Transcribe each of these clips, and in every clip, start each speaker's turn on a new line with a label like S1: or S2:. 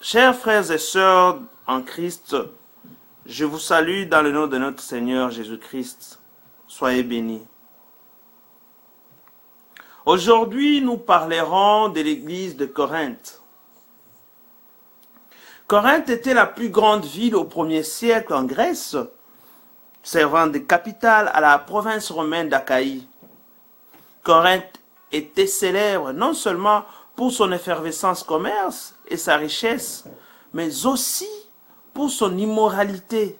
S1: Chers frères et sœurs en Christ, je vous salue dans le nom de notre Seigneur Jésus-Christ. Soyez bénis. Aujourd'hui, nous parlerons de l'église de Corinthe. Corinthe était la plus grande ville au 1er siècle en Grèce, servant de capitale à la province romaine d'Achaïe. Corinthe était célèbre non seulement pour son effervescence commerce et sa richesse, mais aussi pour son immoralité.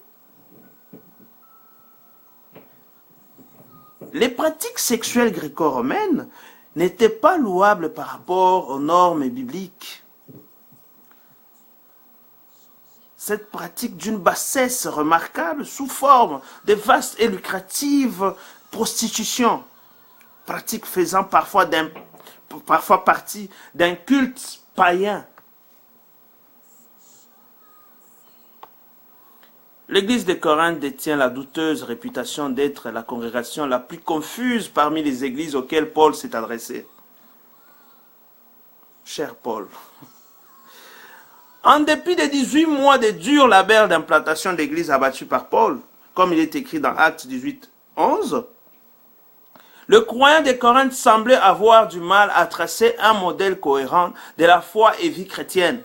S1: Les pratiques sexuelles gréco-romaines n'étaient pas louables par rapport aux normes bibliques. Cette pratique d'une bassesse remarquable sous forme de vaste et lucrative prostitution, pratique faisant parfois partie d'un culte païen. L'église de Corinthe détient la douteuse réputation d'être la congrégation la plus confuse parmi les églises auxquelles Paul s'est adressé. Cher Paul, en dépit des 18 mois de dur labeur d'implantation d'église abattue par Paul, comme il est écrit dans Actes 18, 11, le croyant de Corinthe semblait avoir du mal à tracer un modèle cohérent de la foi et vie chrétienne.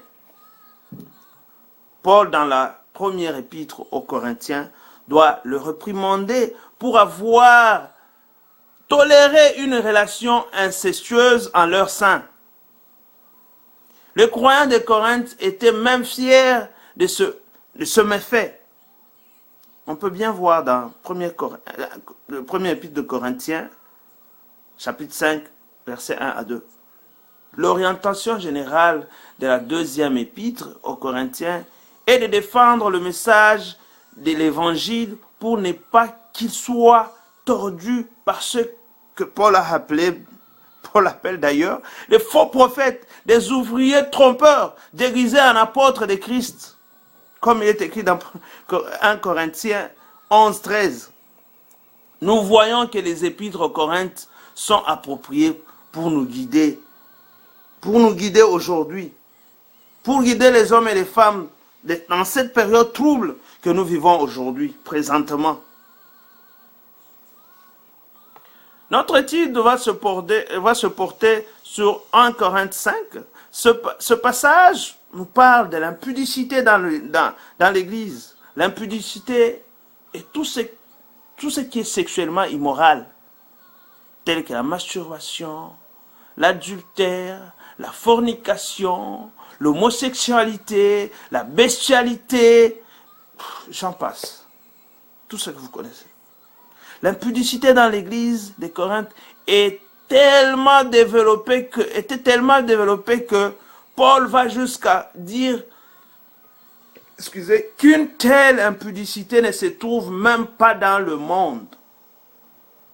S1: Paul, dans la première épître aux Corinthiens, doit le réprimander pour avoir toléré une relation incestueuse en leur sein. Les croyants de Corinthe étaient même fiers de ce méfait. On peut bien voir dans le premier épître de Corinthiens, chapitre 5, versets 1 à 2. L'orientation générale de la deuxième épître aux Corinthiens est de défendre le message de l'évangile pour ne pas qu'il soit tordu par ce que Paul appelle d'ailleurs les faux prophètes, des ouvriers trompeurs, déguisés en apôtres de Christ, comme il est écrit dans 1 Corinthiens 11, 13. Nous voyons que les épîtres aux Corinthe sont appropriés pour nous guider aujourd'hui, pour guider les hommes et les femmes dans cette période trouble que nous vivons aujourd'hui, présentement. Notre étude va se porter sur 1 Corinthe 5. Ce passage nous parle de l'impudicité dans l'Église. L'impudicité est tout ce qui est sexuellement immoral, tel que la masturbation, l'adultère, la fornication, l'homosexualité, la bestialité, j'en passe. Tout ce que vous connaissez. L'impudicité dans l'église de Corinthe était tellement développée que Paul va jusqu'à dire, qu'une telle impudicité ne se trouve même pas dans le monde.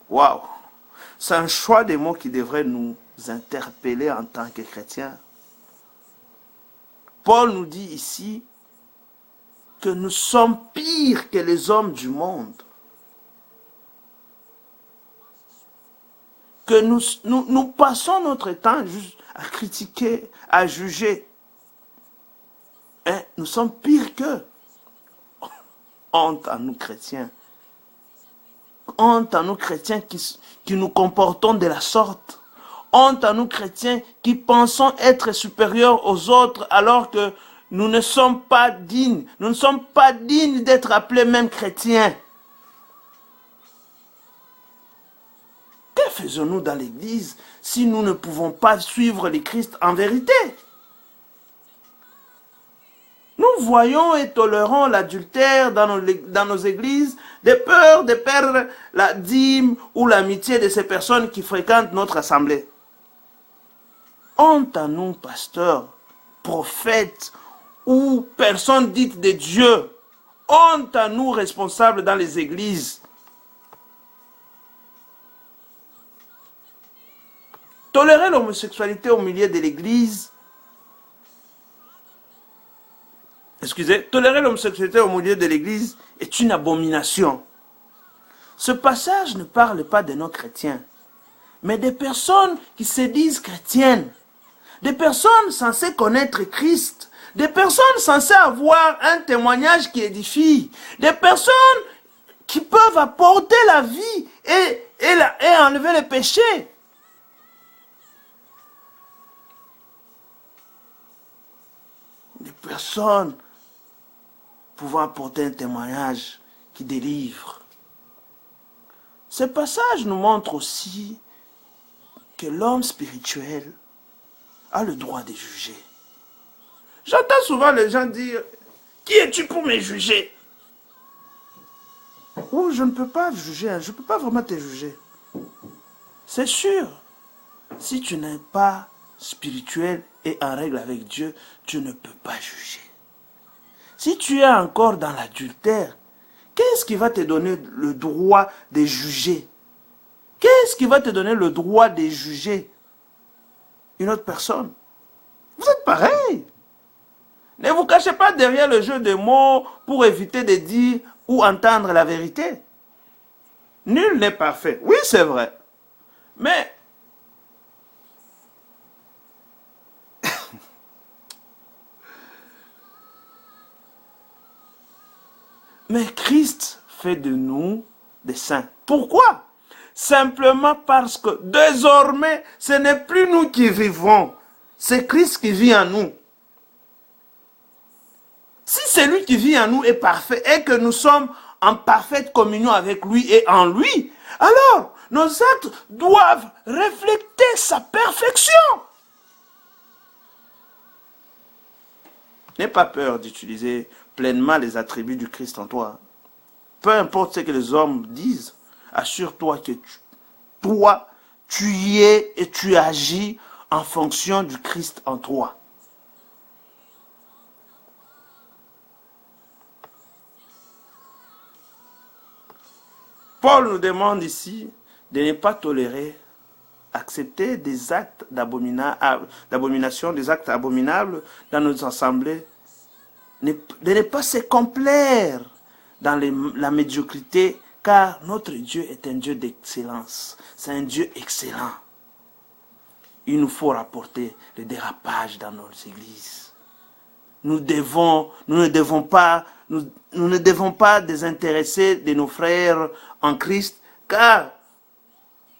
S1: Waouh! C'est un choix des mots qui devrait nous interpeller en tant que chrétiens. Paul nous dit ici que nous sommes pires que les hommes du monde. Que nous passons notre temps juste à critiquer, à juger. Nous sommes pires qu'eux. Honte à nous chrétiens. Honte à nous chrétiens qui nous comportons de la sorte. Honte à nous chrétiens qui pensons être supérieurs aux autres alors que nous ne sommes pas dignes. Nous ne sommes pas dignes d'être appelés même chrétiens. Que faisons-nous dans l'église si nous ne pouvons pas suivre le Christ en vérité? Nous voyons et tolérons l'adultère dans nos églises de peur de perdre la dîme ou l'amitié de ces personnes qui fréquentent notre assemblée. Honte à nous, pasteurs, prophètes ou personnes dites de Dieu. Honte à nous, responsables dans les églises. Tolérer l'homosexualité au milieu de l'église, tolérer l'homosexualité au milieu de l'église est une abomination. Ce passage ne parle pas de nos chrétiens, mais des personnes qui se disent chrétiennes, des personnes censées connaître Christ, Des personnes censées avoir un témoignage qui édifie. Des personnes qui peuvent apporter la vie et enlever les péchés. Des personnes pouvant apporter un témoignage qui délivre. Ce passage nous montre aussi que l'homme spirituel a le droit de juger. J'entends souvent les gens dire, qui es-tu pour me juger? Oh, je ne peux pas juger, je ne peux pas vraiment te juger. C'est sûr, si tu n'es pas spirituel et en règle avec Dieu, tu ne peux pas juger. Si tu es encore dans l'adultère, qu'est-ce qui va te donner le droit de juger? Qu'est-ce qui va te donner le droit de juger une autre personne? Vous êtes pareil. Ne vous cachez pas derrière le jeu de mots pour éviter de dire ou entendre la vérité. Nul n'est parfait. Oui, c'est vrai. Mais Christ fait de nous des saints. Pourquoi? Simplement parce que désormais, ce n'est plus nous qui vivons. C'est Christ qui vit en nous. Si celui qui vit en nous est parfait et que nous sommes en parfaite communion avec lui et en lui, alors nos actes doivent refléter sa perfection. N'aie pas peur d'utiliser pleinement les attributs du Christ en toi. Peu importe ce que les hommes disent, assure-toi que toi, tu y es et tu agis en fonction du Christ en toi. Paul nous demande ici de ne pas tolérer, accepter des actes d'abomination, des actes abominables dans nos assemblées, de ne pas se complaire dans la médiocrité, car notre Dieu est un Dieu d'excellence. C'est un Dieu excellent. Il nous faut rapporter le dérapage dans nos églises. Nous ne devons pas désintéresser de nos frères en Christ, car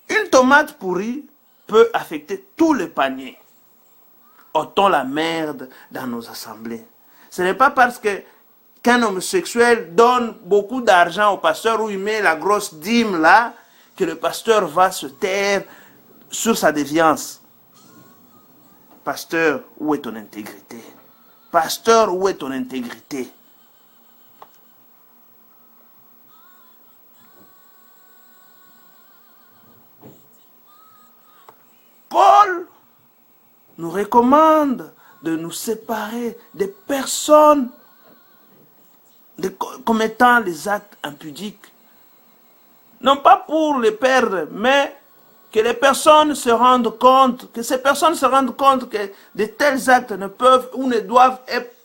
S1: une tomate pourrie peut affecter tout le panier. Ôtons la merde dans nos assemblées. Ce n'est pas parce qu'un homosexuel donne beaucoup d'argent au pasteur ou il met la grosse dîme là, que le pasteur va se taire sur sa déviance. Pasteur, où est ton intégrité? Pasteur, où est ton intégrité? Paul nous recommande de nous séparer des personnes commettant les actes impudiques. Non pas pour les perdre, mais que les personnes se rendent compte, que ces personnes se rendent compte que de tels actes ne peuvent ou ne doivent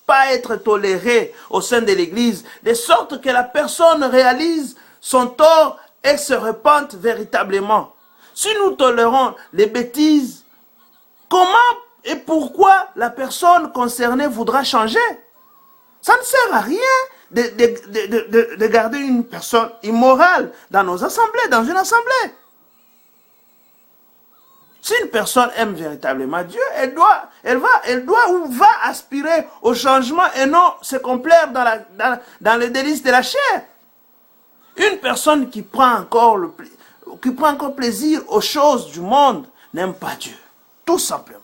S1: pas être tolérés au sein de l'Église, de sorte que la personne réalise son tort et se repente véritablement. Si nous tolérons les bêtises, comment et pourquoi la personne concernée voudra changer? Ça ne sert à rien de garder une personne immorale dans nos assemblées, dans une assemblée. Si une personne aime véritablement Dieu, elle doit ou va aspirer au changement et non se complaire dans les délices de la chair. Une personne qui prend encore plaisir aux choses du monde n'aime pas Dieu. Tout simplement.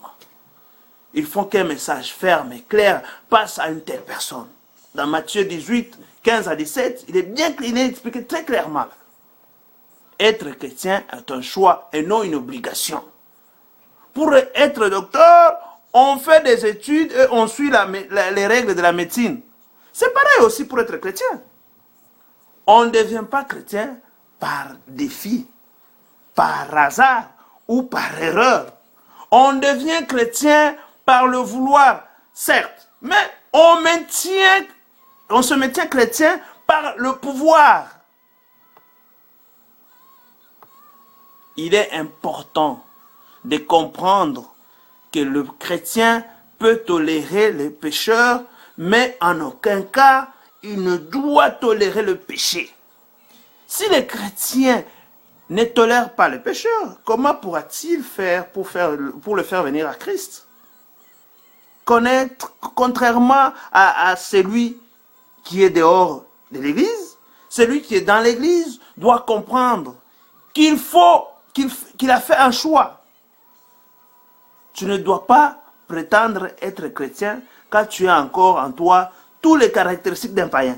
S1: Il faut qu'un message ferme et clair passe à une telle personne. Dans Matthieu 18, 15 à 17, il est expliqué très clairement. Être chrétien est un choix et non une obligation. Pour être docteur, on fait des études et on suit les règles de la médecine. C'est pareil aussi pour être chrétien. On ne devient pas chrétien par défi, par hasard ou par erreur. On devient chrétien par le vouloir, certes, mais on se maintient chrétien par le pouvoir. Il est important de comprendre que le chrétien peut tolérer les pécheurs, mais en aucun cas, il ne doit tolérer le péché. Si les chrétiens ne tolèrent pas le pécheur, comment pourra-t-il faire pour le faire venir à Christ? Connaître, contrairement à celui qui est dehors de l'église, celui qui est dans l'église doit comprendre qu'il a fait un choix. Tu ne dois pas prétendre être chrétien quand tu as encore en toi toutes les caractéristiques d'un païen.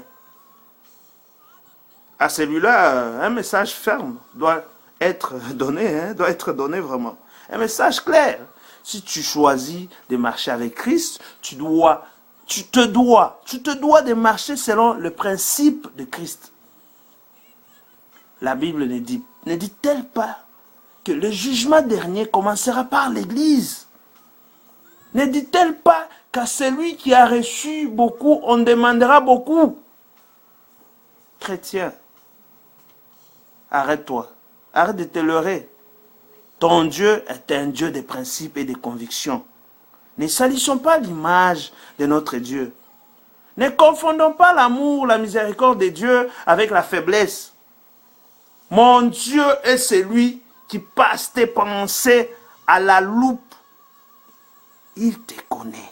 S1: À celui-là, un message ferme doit être donné, doit être donné vraiment. Un message clair. Si tu choisis de marcher avec Christ, tu te dois de marcher selon le principe de Christ. La Bible ne dit-elle pas que le jugement dernier commencera par l'Église? Ne dit-elle pas qu'à celui qui a reçu beaucoup, on demandera beaucoup? Chrétien, arrête-toi, arrête de te leurrer. Ton Dieu est un Dieu des principes et des convictions. Ne salissons pas l'image de notre Dieu. Ne confondons pas l'amour, la miséricorde de Dieu avec la faiblesse. Mon Dieu est celui qui passe tes pensées à la loupe. Il te connaît.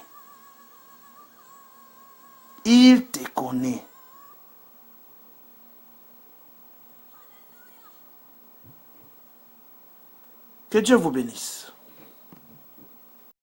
S1: Il te connaît. Que Dieu vous bénisse.